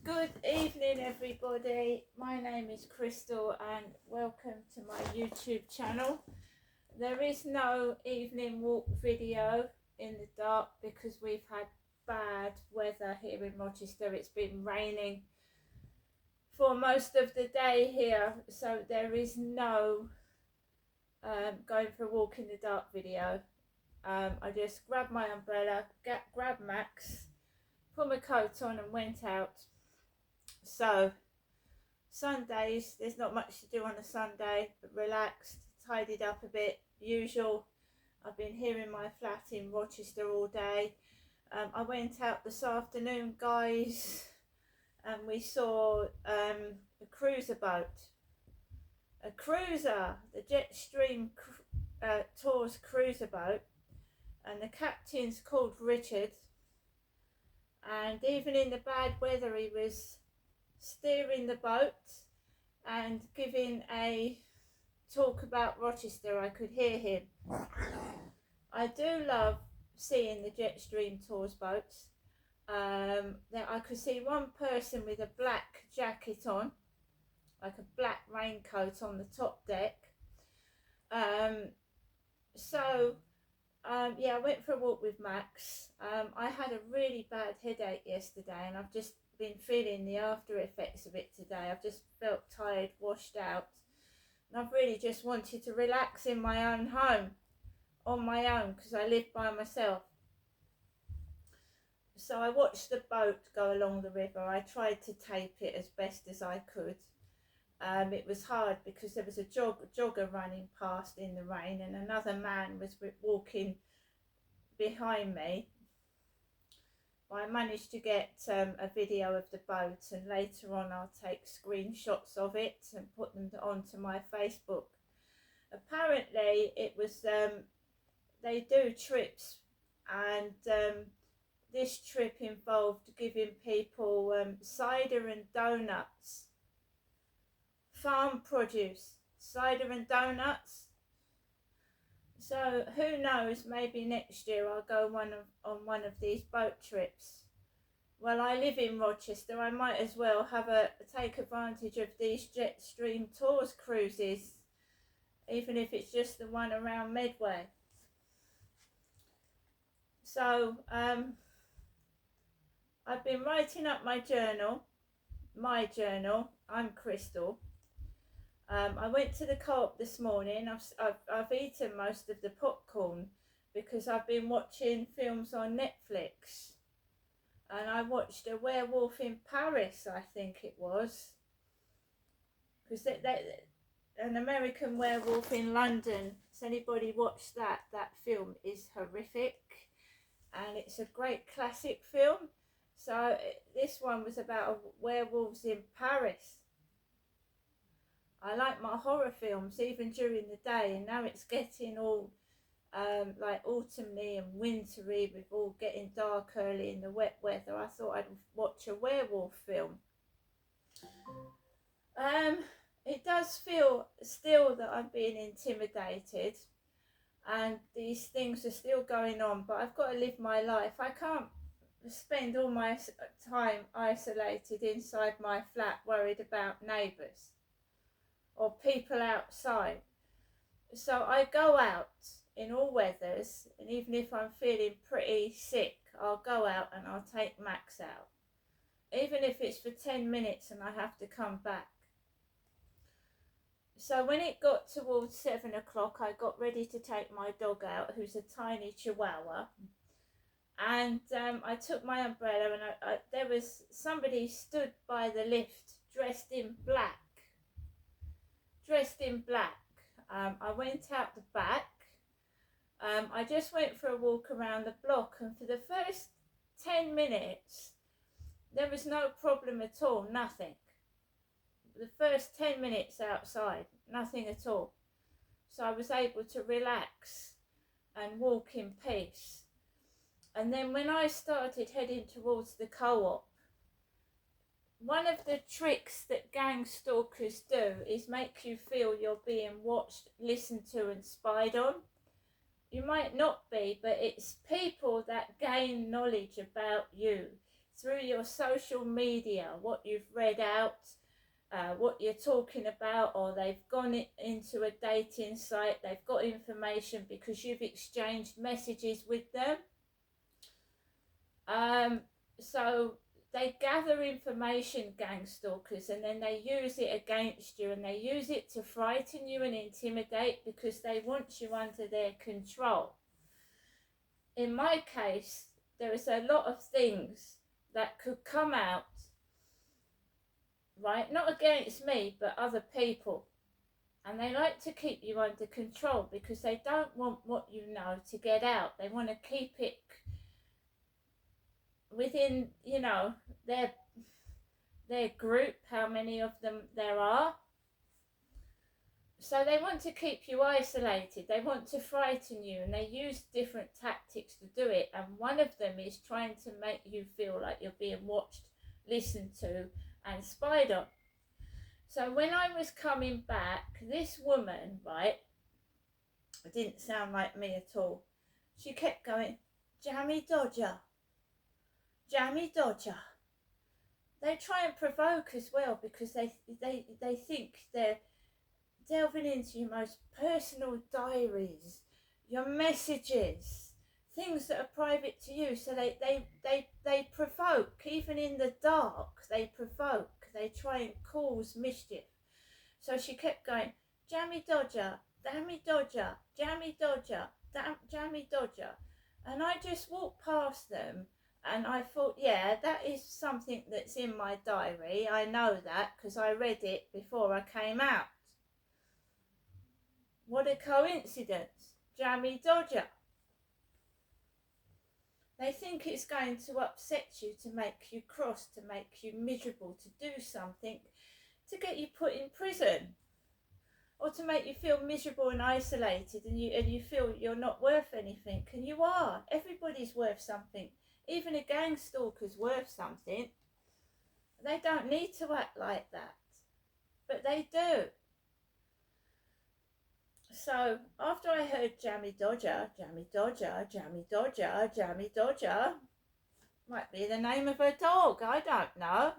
Good evening, everybody. My name is Crystal, and welcome to my YouTube channel. There is no evening walk video in the dark because we've had bad weather here in Rochester. It's been raining for most of the day here, so there is no going for a walk in the dark video. I just grabbed my umbrella, grabbed Max, put my coat on and went out. So Sundays, there's not much to do on a Sunday, but relaxed, tidied up a bit, usual. I've been here in my flat in Rochester all day. I went out this afternoon, guys, and we saw a cruiser boat. A cruiser, the Jetstream Tours cruiser boat, and the captain's called Richard. And even in the bad weather, he was steering the boat and giving a talk about Rochester. I could hear him. I do love seeing the Jetstream Tours boats. There I could see one person with a black jacket on, like a black raincoat on the top deck. Yeah, I went for a walk with Max. I had a really bad headache yesterday, and I've just been feeling the after effects of it today. I've just felt tired, washed out, and I've really just wanted to relax in my own home, on my own, because I live by myself. So I watched the boat go along the river. I tried to tape it as best as I could. It was hard because there was a jogger running past in the rain, and another man was walking behind me. I managed to get a video of the boat, and later on I'll take screenshots of it and put them onto my Facebook. Apparently it was, they do trips, and this trip involved giving people cider and donuts, farm produce, cider and donuts. So who knows, maybe next year I'll go on one of these boat trips. Well, I live in Rochester, I might as well take advantage of these Jetstream Tours cruises, even if it's just the one around Medway. So I've been writing up my journal, I'm Crystal. I went to the Co-op this morning. I've eaten most of the popcorn because I've been watching films on Netflix, and I watched A Werewolf in Paris, I think it was, because an American Werewolf in London. Has anybody watched that? That film is horrific, and it's a great classic film. So this one was about werewolves in Paris. I like my horror films even during the day, and now it's getting all like autumny and wintry, with all getting dark early in the wet weather. I thought I'd watch a werewolf film. It does feel still that I'm being intimidated, and these things are still going on, but I've got to live my life. I can't spend all my time isolated inside my flat worried about neighbours or people outside. So I go out in all weathers, and even if I'm feeling pretty sick, I'll go out and I'll take Max out, even if it's for 10 minutes and I have to come back. So when it got towards 7 o'clock, I got ready to take my dog out, who's a tiny chihuahua, and I took my umbrella, and there was somebody stood by the lift dressed in black. I went out the back. I just went for a walk around the block, and for the first 10 minutes there was no problem at all, nothing. The first 10 minutes outside, nothing at all. So I was able to relax and walk in peace. And then when I started heading towards the Co-op, one of the tricks that gang stalkers do is make you feel you're being watched, listened to and spied on. You might not be, but it's people that gain knowledge about you through your social media, what you've read out, what you're talking about, or they've gone into a dating site, they've got information because you've exchanged messages with them. So they gather information, gang stalkers, and then they use it against you, and they use it to frighten you and intimidate because they want you under their control. In my case, there is a lot of things that could come out, right? Not against me, but other people. And they like to keep you under control because they don't want what you know to get out. They want to keep it within, you know, their group, how many of them there are. So they want to keep you isolated. They want to frighten you, and they use different tactics to do it. And one of them is trying to make you feel like you're being watched, listened to, and spied on. So when I was coming back, this woman, right, it didn't sound like me at all. She kept going, Jammy Dodger, Jammy Dodger. They try and provoke as well because they think they're delving into your most personal diaries, your messages, things that are private to you. So they provoke, even in the dark, they provoke. They try and cause mischief. So she kept going, Jammy Dodger, Jammy Dodger, Jammy Dodger, Jammy Dodger. And I just walked past them and I thought, yeah, that is something that's in my diary. I know that because I read it before I came out. What a coincidence. Jammy Dodger. They think it's going to upset you, to make you cross, to make you miserable, to do something, to get you put in prison, or to make you feel miserable and isolated, and you feel you're not worth anything. And you are. Everybody's worth something. Even a gang stalker's worth something. They don't need to act like that, but they do. So after I heard Jammy Dodger, Jammy Dodger, Jammy Dodger, Jammy Dodger, might be the name of a dog, I don't know.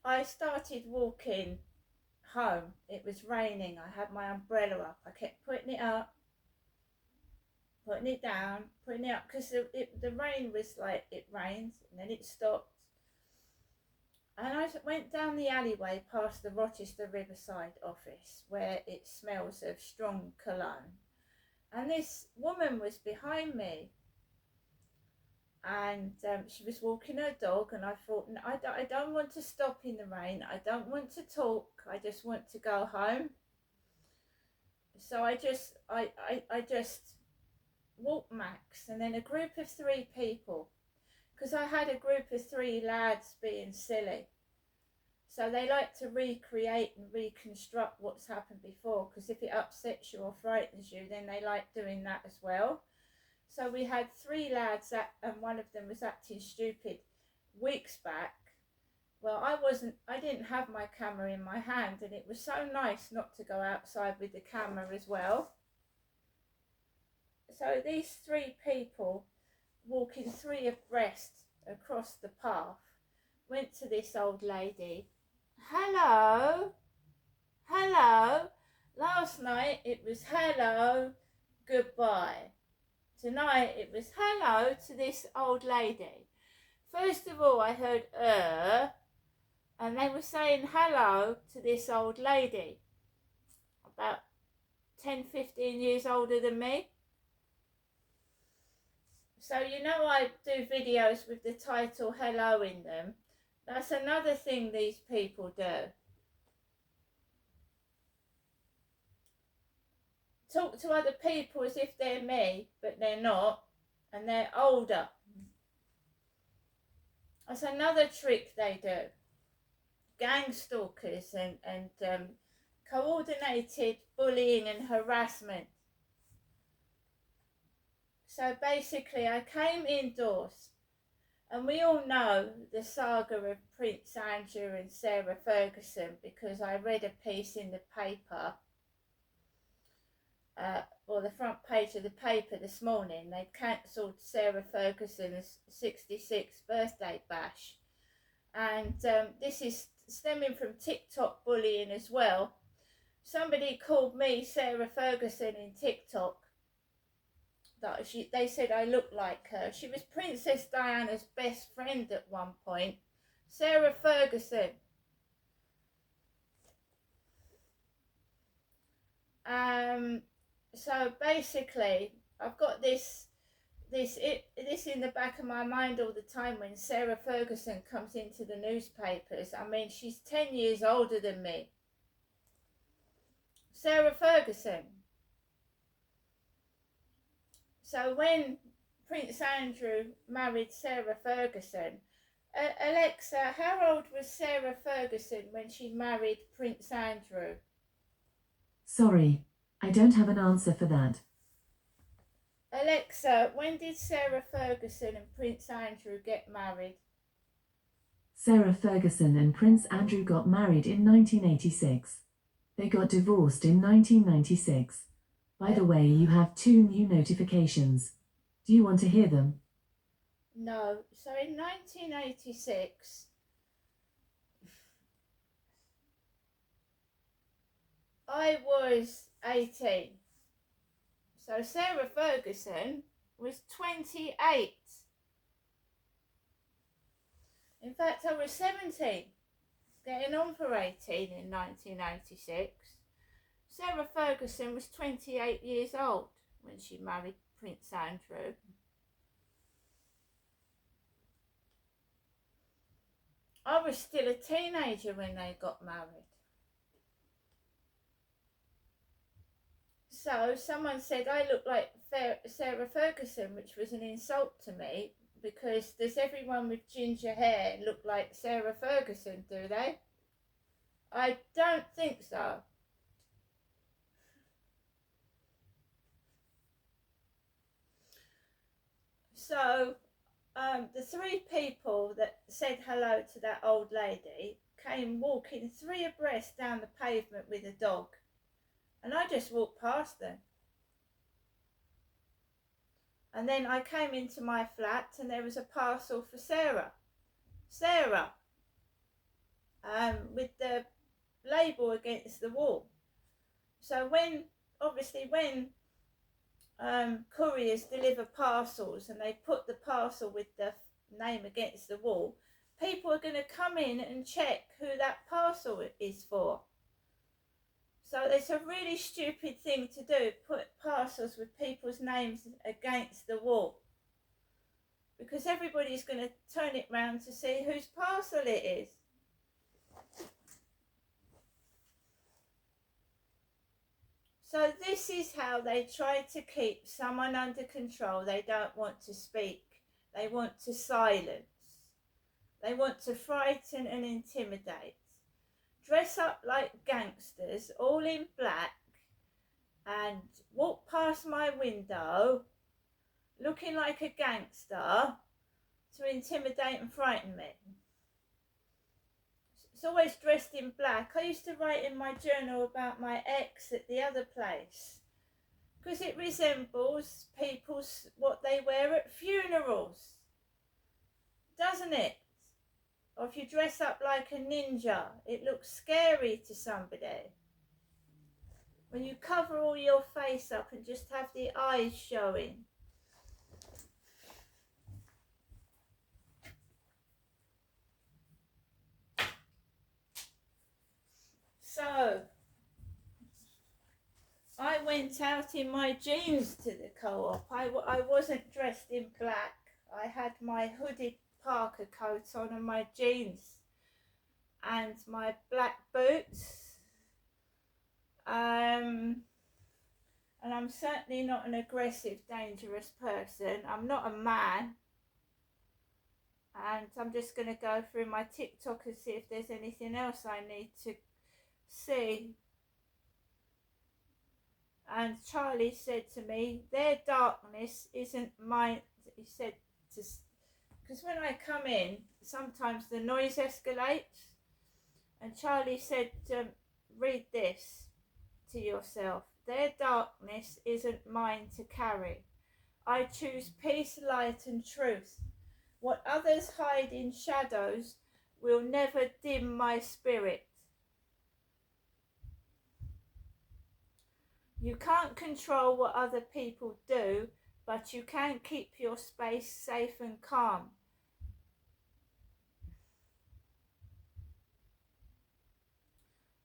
I started walking home. It was raining. I had my umbrella up. I kept putting it up, putting it down, putting it up, because the rain was like, it rained and then it stopped. And I went down the alleyway past the Rochester Riverside office where it smells of strong cologne. And this woman was behind me. And she was walking her dog. And I thought, I don't want to stop in the rain. I don't want to talk. I just want to go home. So I just walked max. And then a group of 3 people. Because I had a group of 3 lads being silly. So they like to recreate and reconstruct what's happened before, because if it upsets you or frightens you, then they like doing that as well. So we had 3 lads, and one of them was acting stupid weeks back. Well, I didn't have my camera in my hand, and it was so nice not to go outside with the camera as well. So these 3 people, walking 3 abreast across the path, went to this old lady. Hello, hello. Last night it was hello, goodbye. Tonight it was hello to this old lady. First of all, I heard and they were saying hello to this old lady, about 10, 15 years older than me. So you know I do videos with the title hello in them. That's another thing these people do. Talk to other people as if they're me, but they're not, and they're older. That's another trick they do. Gang stalkers and coordinated bullying and harassment. So basically I came indoors. And we all know the saga of Prince Andrew and Sarah Ferguson, because I read a piece in the paper or the front page of the paper this morning. They cancelled Sarah Ferguson's 66th birthday bash, and this is stemming from TikTok bullying as well. Somebody called me Sarah Ferguson in TikTok. They said I looked like her. She was Princess Diana's best friend at one point. Sarah Ferguson. So basically, I've got this in the back of my mind all the time when Sarah Ferguson comes into the newspapers. I mean, she's 10 years older than me. Sarah Ferguson. So when Prince Andrew married Sarah Ferguson, Alexa, how old was Sarah Ferguson when she married Prince Andrew? Sorry, I don't have an answer for that. Alexa, when did Sarah Ferguson and Prince Andrew get married? Sarah Ferguson and Prince Andrew got married in 1986. They got divorced in 1996. By the way, you have 2 new notifications. Do you want to hear them? No. So in 1986, I was 18. So Sarah Ferguson was 28. In fact, I was 17, getting on for 18 in 1986. Sarah Ferguson was 28 years old when she married Prince Andrew. I was still a teenager when they got married. So someone said I look like Sarah Ferguson, which was an insult to me, because does everyone with ginger hair look like Sarah Ferguson, do they? I don't think so. So the 3 people that said hello to that old lady came walking 3 abreast down the pavement with a dog, and I just walked past them. And then I came into my flat and there was a parcel for Sarah. Sarah, with the label against the wall. So when couriers deliver parcels and they put the parcel with the name against the wall, people are going to come in and check who that parcel is for. So it's a really stupid thing to do, put parcels with people's names against the wall, because everybody's going to turn it round to see whose parcel it is. So this is how they try to keep someone under control. They don't want to speak. They want to silence. They want to frighten and intimidate. Dress up like gangsters, all in black, and walk past my window looking like a gangster to intimidate and frighten me. It's always dressed in black. I used to write in my journal about my ex at the other place, because it resembles people's what they wear at funerals, doesn't it? Or if you dress up like a ninja, it looks scary to somebody. When you cover all your face up and just have the eyes showing. So, I went out in my jeans to the co-op. I wasn't dressed in black. I had my hooded parka coat on and my jeans and my black boots. And I'm certainly not an aggressive, dangerous person. I'm not a man. And I'm just going to go through my TikTok and see if there's anything else I need to see. And Charlie said to me, their darkness isn't mine. He said, because when I come in, sometimes the noise escalates. And Charlie said, read this to yourself. Their darkness isn't mine to carry. I choose peace, light and truth. What others hide in shadows will never dim my spirit. You can't control what other people do, but you can keep your space safe and calm.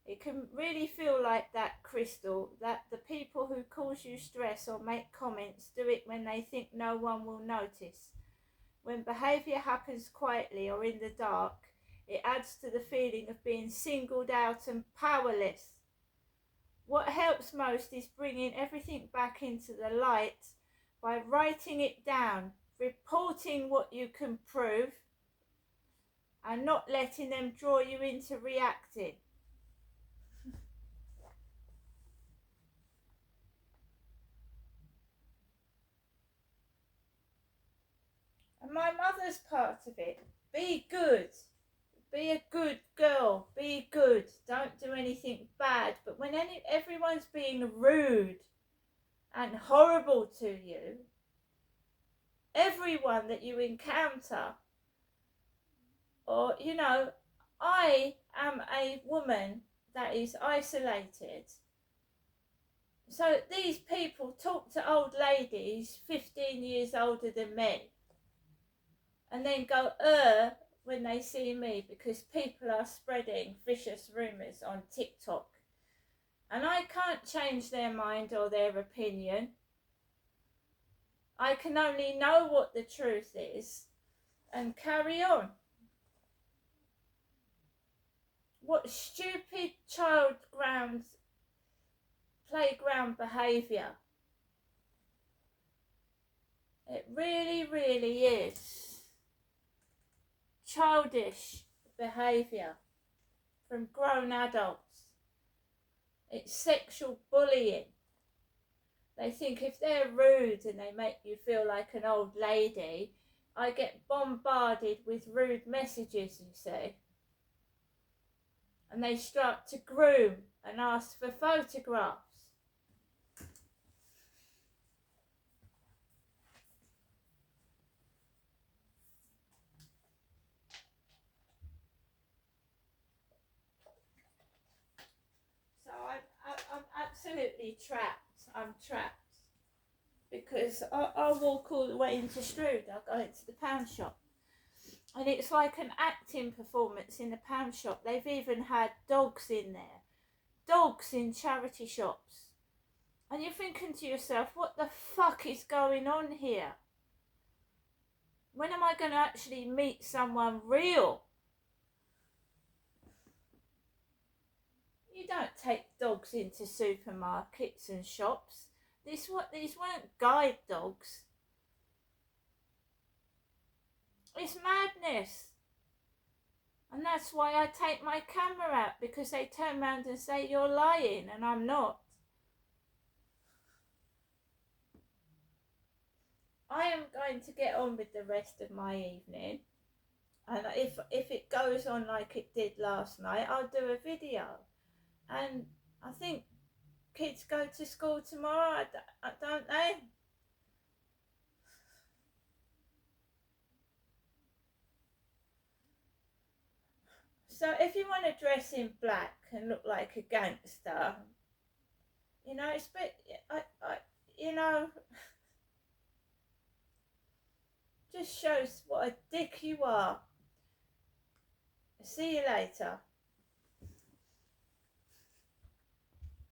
It can really feel like that, Crystal, that the people who cause you stress or make comments do it when they think no one will notice. When behaviour happens quietly or in the dark, it adds to the feeling of being singled out and powerless. What helps most is bringing everything back into the light by writing it down, reporting what you can prove, and not letting them draw you into reacting. And my mother's part of it. Be good. Be a good girl. Be good. Don't do anything bad. But when everyone's being rude and horrible to you, everyone that you encounter, or, you know, I am a woman that is isolated. So these people talk to old ladies 15 years older than me and then go, when they see me, because people are spreading vicious rumours on TikTok. And I can't change their mind or their opinion. I can only know what the truth is and carry on. What stupid playground behaviour. It really, really is. Childish behaviour from grown adults. It's sexual bullying. They think if they're rude and they make you feel like an old lady, I get bombarded with rude messages, you see. And they start to groom and ask for photographs. So I'm absolutely trapped. I'm trapped. Because I'll walk all the way into Strood. I'll go into the pound shop. And it's like an acting performance in the pound shop. They've even had dogs in there. Dogs in charity shops. And you're thinking to yourself, what the fuck is going on here? When am I going to actually meet someone real? You don't take dogs into supermarkets and shops. These weren't guide dogs. It's madness. And that's why I take my camera out, because they turn around and say you're lying, and I'm not. I am going to get on with the rest of my evening. And if it goes on like it did last night, I'll do a video. And I think kids go to school tomorrow, don't they? So if you want to dress in black and look like a gangster, you know, it's a bit, you know, just shows what a dick you are. See you later.